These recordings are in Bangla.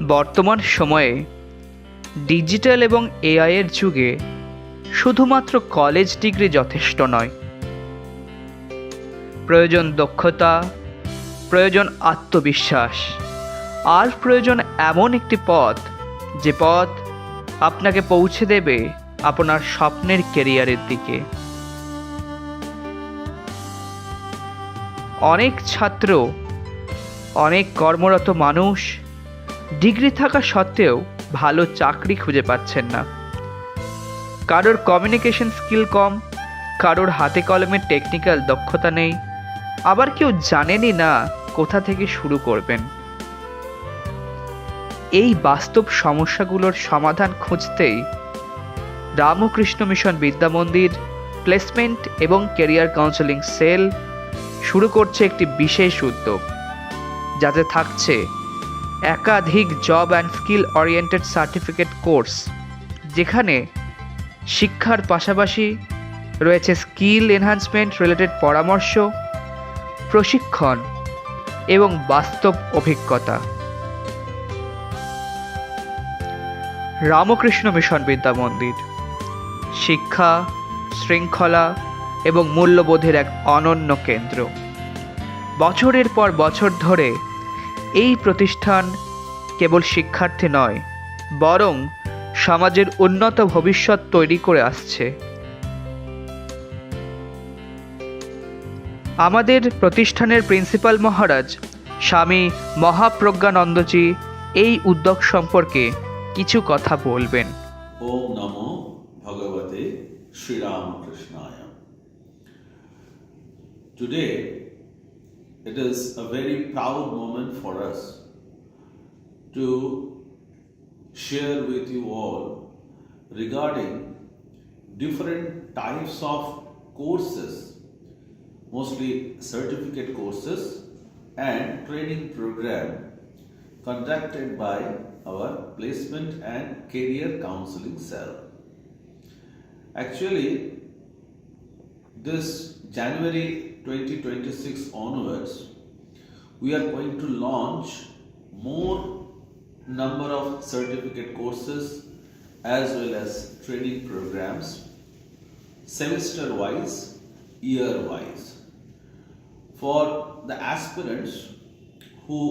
বর্তমান সময়ে ডিজিটাল এবং এআইয়ের যুগে শুধুমাত্র কলেজ ডিগ্রি যথেষ্ট নয়। প্রয়োজন দক্ষতা, প্রয়োজন আত্মবিশ্বাস, আর প্রয়োজন এমন একটি পথ যে পথ আপনাকে পৌঁছে দেবে আপনার স্বপ্নের ক্যারিয়ারের দিকে। অনেক ছাত্র, অনেক কর্মরত মানুষ ডিগ্রি থাকা সত্ত্বেও ভালো চাকরি খুঁজে পাচ্ছেন না। কারোর কমিউনিকেশন স্কিল কম, কারোর হাতে কলমের টেকনিক্যাল দক্ষতা নেই, আবার কেউ জানেনই না কোথা থেকে শুরু করবেন। এই বাস্তব সমস্যাগুলোর সমাধান খুঁজতেই রামকৃষ্ণ মিশন বিদ্যা মন্দির প্লেসমেন্ট এবং ক্যারিয়ার কাউন্সেলিং সেল শুরু করছে একটি বিশেষ উদ্যোগ, যাতে থাকছে একাধিক job and skill oriented certificate course, যেখানে শিক্ষার পাশাপাশি রয়েছে স্কিল এনহান্সমেন্ট রিলেটেড পরামর্শ, প্রশিক্ষণ এবং বাস্তব অভিজ্ঞতা। রামকৃষ্ণ মিশন বিদ্যা মন্দির শিক্ষা, শৃঙ্খলা এবং মূল্যবোধের এক অনন্য কেন্দ্র। বছরের পর বছর ধরে এই প্রতিষ্ঠান কেবল শিক্ষার্থী নয়, বরং সমাজের উন্নত ভবিষ্যৎ তৈরি করে আসছে। আমাদের প্রতিষ্ঠানের প্রিন্সিপাল মহারাজ স্বামী মহাপ্রজ্ঞানন্দজি এই উদ্যোগ সম্পর্কে কিছু কথা বলবেন। ওম নমো ভগবতে শ্রীরামকৃষ্ণায়। Today it is a very proud moment for us to share with you all regarding different types of courses, mostly certificate courses and training program conducted by our placement and career counseling cell. Actually, this January 2026 onwards, we are going to launch more number of certificate courses as well as training programs, semester wise, year wise, for the aspirants who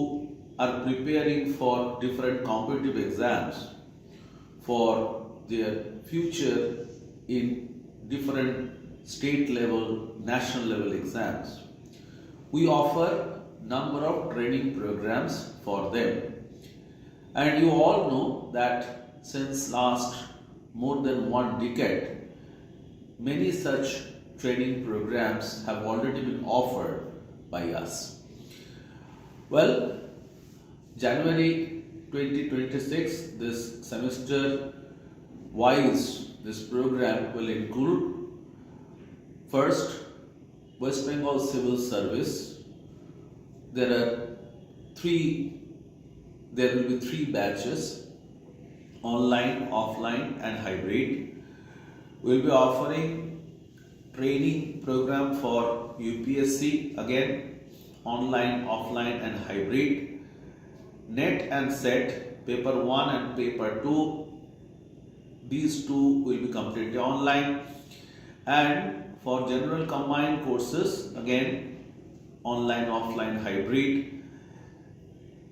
are preparing for different competitive exams for their future in different state level, national level exams. We offer number of training programs for them. And you all know that since last more than 1 decade, many such training programs have already been offered by us. Well, January 2026, this semester wise, this program will include first West Bengal Civil Service. There will be three batches: online, offline and hybrid. We'll be offering training program for UPSC, again online, offline and hybrid. NET and SET, paper 1 and paper 2, these two will be completely online. And for general combined courses, again online, offline, hybrid.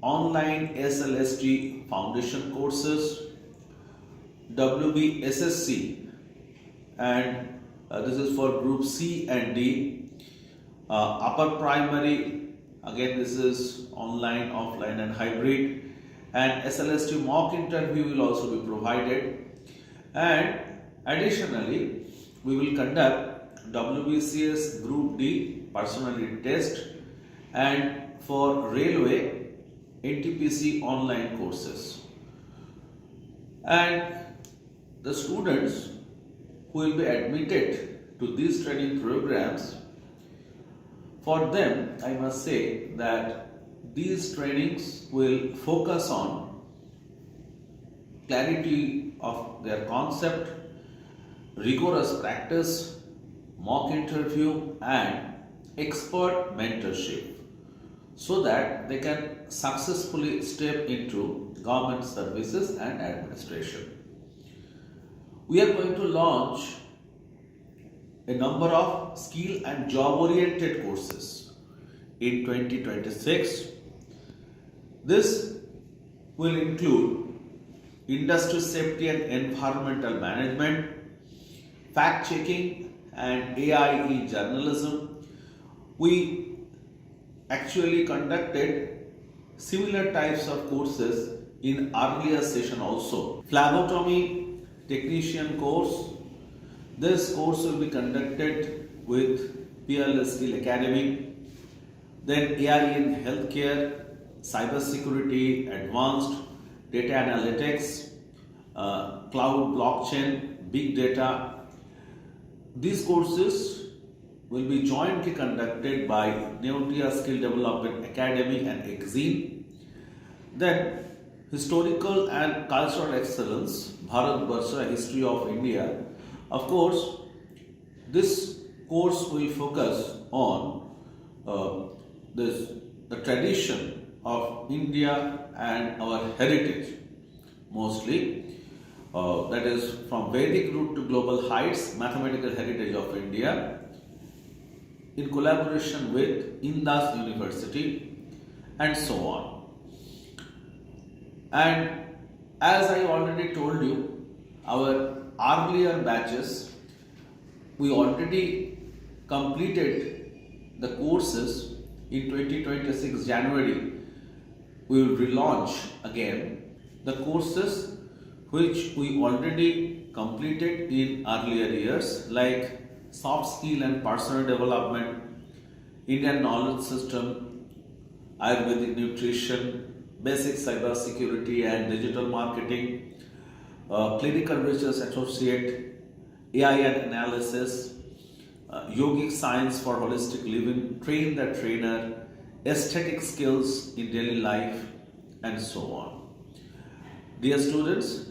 Online SLST foundation courses, WBSSC, and this is for group C and D. Upper primary, again this is online, offline and hybrid. And SLST mock interview will also be provided. And additionally, we will conduct WBCS group D personality test, and for railway NTPC online courses. And the students who will be admitted to these training programs, for them I must say that these trainings will focus on clarity of their concept, rigorous practice, mock interview and expert mentorship. so that they can successfully step into government services and administration. We are going to launch a number of skill and job oriented courses in 2026. This will include industry safety and environmental management, fact checking, and AI in journalism. We actually conducted similar types of courses in earlier session also. Phlebotomy technician course. This course will be conducted with Peerless Skill Academy. Then AI in healthcare, cybersecurity, advanced data analytics, cloud blockchain, big data. These courses will be jointly conducted by Neotia Skill Development Academy and Exene. Then historical and cultural excellence, Bharat Varsha, History of India. Of course, this course will focus on the tradition of India and our heritage, mostly. That is from Vedic root to global heights, mathematical heritage of India, in collaboration with Indus University, and so on. And as I already told you, our earlier batches, we already completed the courses in 2026 January. We will relaunch again the courses which we already completed in earlier years, like soft skill and personal development, Indian knowledge system, Ayurvedic nutrition, basic cyber security and digital marketing, clinical research associate, AI and analysis, yogic science for holistic living, train the trainer, aesthetic skills in daily life, and so on. Dear students,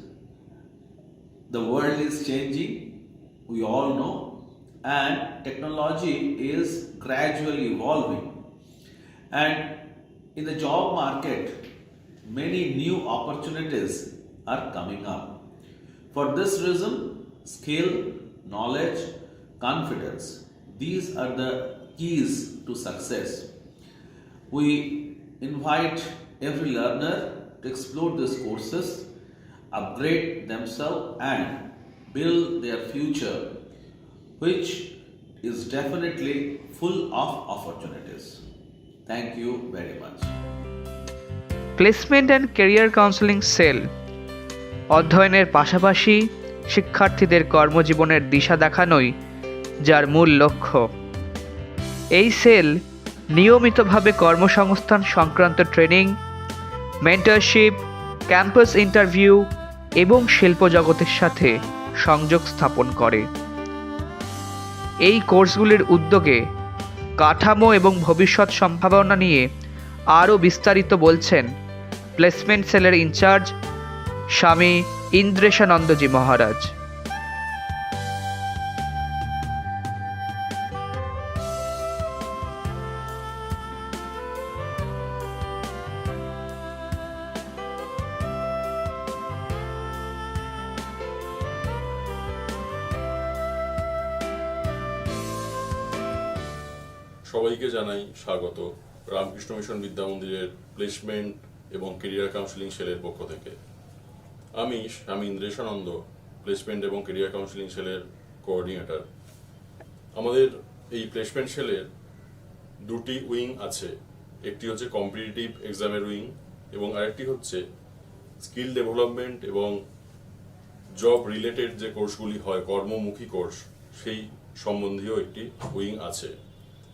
the world is changing, we all know, and technology is gradually evolving. And in the job market, many new opportunities are coming up. For this reason, skill, knowledge, confidence, these are the keys to success. We invite every learner to explore these courses, upgrade themselves, and build their future, which is definitely full of opportunities. Thank you very much. Placement and career counselling cell অধ্যয়নের পাশাপাশি শিক্ষার্থীদের কর্মজীবনের দিশা দেখানোই যার মূল লক্ষ্য। এই সেল নিয়মিতভাবে কর্মসংস্থান সংক্রান্ত ট্রেনিং, মেন্টরশিপ, ক্যাম্পাস ইন্টারভিউ এবং শিল্প জগতের সাথে সংযোগ স্থাপন করে। এই কোর্সগুলির উদ্যোগে কাঠামো এবং ভবিষ্যৎ সম্ভাবনা নিয়ে আরও বিস্তারিত বলছেন প্লেসমেন্ট সেলের ইনচার্জ স্বামী ইন্দ্রেশানন্দজি মহারাজ। সবাইকে জানাই স্বাগত রামকৃষ্ণ মিশন বিদ্যা মন্দিরের প্লেসমেন্ট এবং কেরিয়ার কাউন্সেলিং সেলের পক্ষ থেকে। আমি স্বামী ইন্দ্রেশানন্দ, প্লেসমেন্ট এবং কেরিয়ার কাউন্সেলিং সেলের কোঅর্ডিনেটর। আমাদের এই প্লেসমেন্ট সেলের দুটি উইং আছে, একটি হচ্ছে কম্পিটিটিভ এক্সামের উইং এবং আরেকটি হচ্ছে স্কিল ডেভেলপমেন্ট এবং জব রিলেটেড যে কোর্সগুলি হয়, কর্মমুখী কোর্স, সেই সম্বন্ধীয় একটি উইং আছে।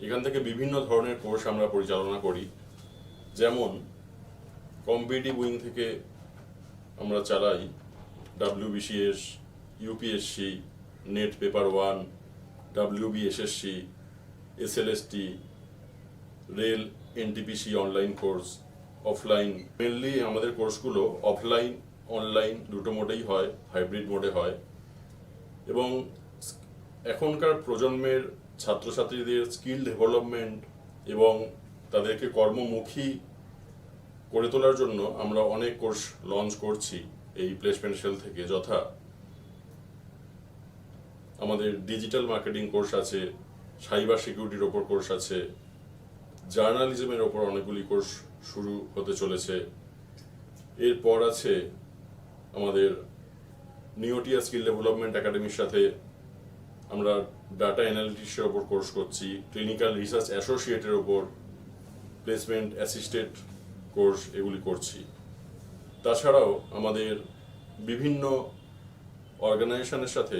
এখান থেকে বিভিন্ন ধরনের কোর্স আমরা পরিচালনা করি, যেমন কম্পিটিটিভ উইং থেকে আমরা চালাই WBCS, UPSC, net paper 1, WBSSC, SLST, rail, NTPC online course, offline. Mainly আমাদের কোর্সগুলো অফলাইন অনলাইন দুটো মোডেই হয়, হাইব্রিড মোডে হয়। এবং এখনকার প্রজন্মের ছাত্রছাত্রীদের স্কিল ডেভেলপমেন্ট এবং তাদেরকে কর্মমুখী করে তোলার জন্য আমরা অনেক কোর্স লঞ্চ করছি এই প্লেসমেন্ট সেল থেকে, যথা আমাদের ডিজিটাল মার্কেটিং কোর্স আছে, সাইবার সিকিউরিটির ওপর কোর্স আছে, জার্নালিজমের ওপর অনেকগুলি কোর্স শুরু হতে চলেছে। এরপর আছে আমাদের নিওটিয়া স্কিল ডেভেলপমেন্ট একাডেমির সাথে আমরা ডাটা অ্যানালিটিক্সের ওপর কোর্স করছি, ক্লিনিক্যাল রিসার্চ অ্যাসোসিয়েটের ওপর প্লেসমেন্ট অ্যাসিস্ট্যান্ট কোর্স এগুলি করছি। তাছাড়াও আমাদের বিভিন্ন অর্গানাইজেশনের সাথে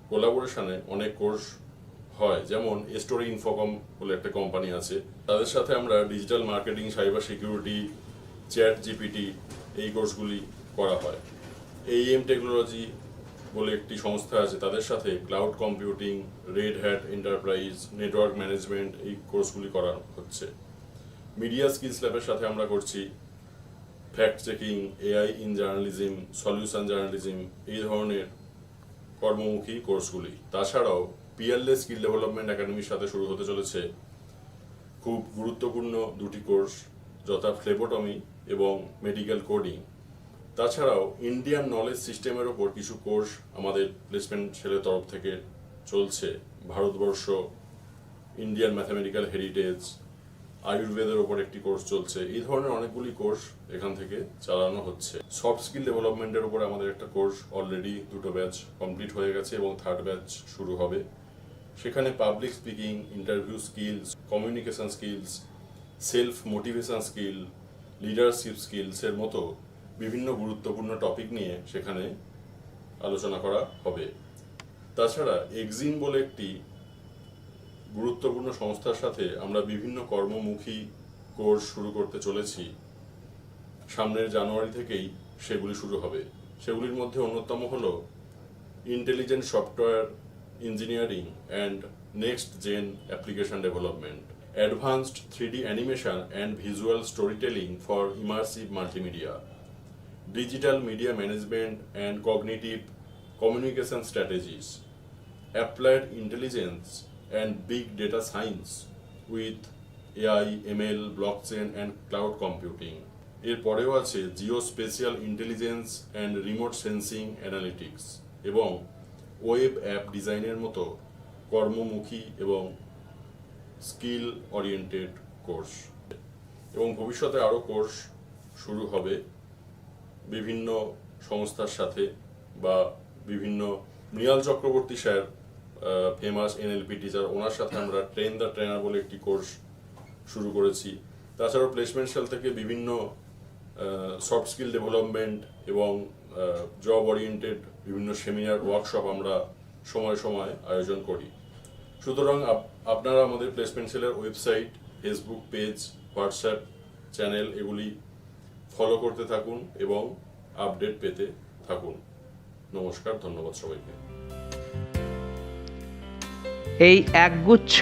কোলাবোরেশনে অনেক কোর্স হয়, যেমন স্টোরি ইনফোকম বলে একটা কোম্পানি আছে, তাদের সাথে আমরা digital marketing, cyber security, chat GPT এই কোর্সগুলি করা হয়। AEM টেকনোলজি বলে একটি সংস্থা আছে, তাদের সাথে cloud computing, red hat enterprise, network management এই কোর্সগুলি করা হচ্ছে। মিডিয়া স্কিলস ল্যাবের সাথে আমরা করছি fact checking, AI in journalism, solution journalism এই ধরনের কর্মমুখী কোর্সগুলি। তাছাড়াও পিয়ারলেস স্কিল ডেভেলপমেন্ট একাডেমির সাথে শুরু হতে চলেছে খুব গুরুত্বপূর্ণ দুটি কোর্স, যথা ফ্লেবোটমি এবং মেডিকেল কোডিং। তাছাড়াও ইন্ডিয়ান নলেজ সিস্টেমের ওপর কিছু কোর্স আমাদের প্লেসমেন্ট সেলের তরফ থেকে চলছে, ভারতবর্ষ, ইন্ডিয়ান ম্যাথামেটিক্যাল হেরিটেজ, আয়ুর্বেদের ওপর একটি কোর্স চলছে। এই ধরনের অনেকগুলি কোর্স এখান থেকে চালানো হচ্ছে। সফট স্কিল ডেভেলপমেন্টের উপরে আমাদের একটা কোর্স অলরেডি 2টো ব্যাচ কমপ্লিট হয়ে গেছে এবং 3rd ব্যাচ শুরু হবে। সেখানে public speaking, interview skills, communication skills, self motivation skill, leadership স্কিলসের মতো বিভিন্ন গুরুত্বপূর্ণ টপিক নিয়ে সেখানে আলোচনা করা হবে। তাছাড়া এক্সিন বলে একটি গুরুত্বপূর্ণ সংস্থার সাথে আমরা বিভিন্ন কর্মমুখী কোর্স শুরু করতে চলেছি। সামনের জানুয়ারি থেকেই সেগুলি শুরু হবে। সেগুলির মধ্যে অন্যতম হল intelligent software engineering and next gen application development, advanced 3D animation and visual storytelling for immersive multimedia, digital media management and cognitive communication strategies, applied intelligence and big data science with AI, ML, blockchain and cloud computing। এরপরেও আছে geospatial intelligence and remote sensing analytics এবং ওয়েব অ্যাপ ডিজাইনের মতো কর্মমুখী এবং স্কিল ওরিয়েন্টেড কোর্স। এবং ভবিষ্যতে আরও কোর্স শুরু হবে বিভিন্ন সংস্থার সাথে, বা বিভিন্ন Mrinal Chakraborty sir famous NLP teacher, ওনার সাথে আমরা ট্রেন দ্য ট্রেনার বলে একটি কোর্স শুরু করেছি। তাছাড়াও প্লেসমেন্ট সেল থেকে বিভিন্ন সফট স্কিল ডেভেলপমেন্ট এবং জব ওরিয়েন্টেড বিভিন্ন সেমিনার, ওয়ার্কশপ আমরা সময় সময় আয়োজন করি। সুতরাং আপনারা আমাদের প্লেসমেন্ট সেলের website, Facebook page, WhatsApp channel এগুলি ফলো করতে থাকুন এবং আপডেট পেতে থাকুন। নমস্কার, ধন্যবাদ সবাইকে। এই একগুচ্ছ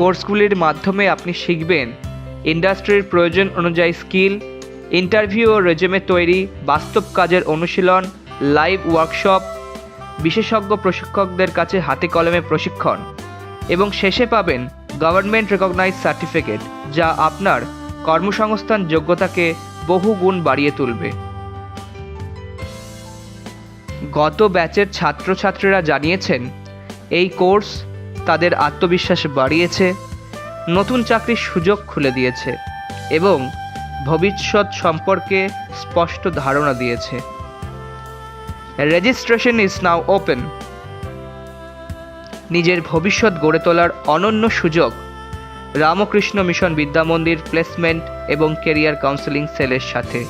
কোর্সগুলির মাধ্যমে আপনি শিখবেন ইন্ডাস্ট্রির প্রয়োজন অনুযায়ী স্কিল, ইন্টারভিউ ও রেজুমে তৈরি, বাস্তব কাজের অনুশীলন, লাইভ ওয়ার্কশপ, বিশেষজ্ঞ প্রশিক্ষকদের কাছে হাতে কলমে প্রশিক্ষণ এবং শেষে পাবেন গভর্নমেন্ট রেকগনাইজ সার্টিফিকেট, যা আপনার কর্মসংস্থান যোগ্যতাকে বহুগুণ বাড়িয়ে তুলবে। গত ব্যাচের ছাত্রছাত্রীরা জানিয়েছেন এই কোর্স তাদের আত্মবিশ্বাস বাড়িয়েছে, নতুন চাকরির সুযোগ খুলে দিয়েছে এবং ভবিষ্যৎ সম্পর্কে স্পষ্ট ধারণা দিয়েছে। Registration is now open. নিজের ভবিষ্যৎ গড়ে তোলার অনন্য সুযোগ রামকৃষ্ণ মিশন বিদ্যামন্দির প্লেসমেন্ট এবং কেরিয়ার কাউন্সেলিং সেলের সাথে।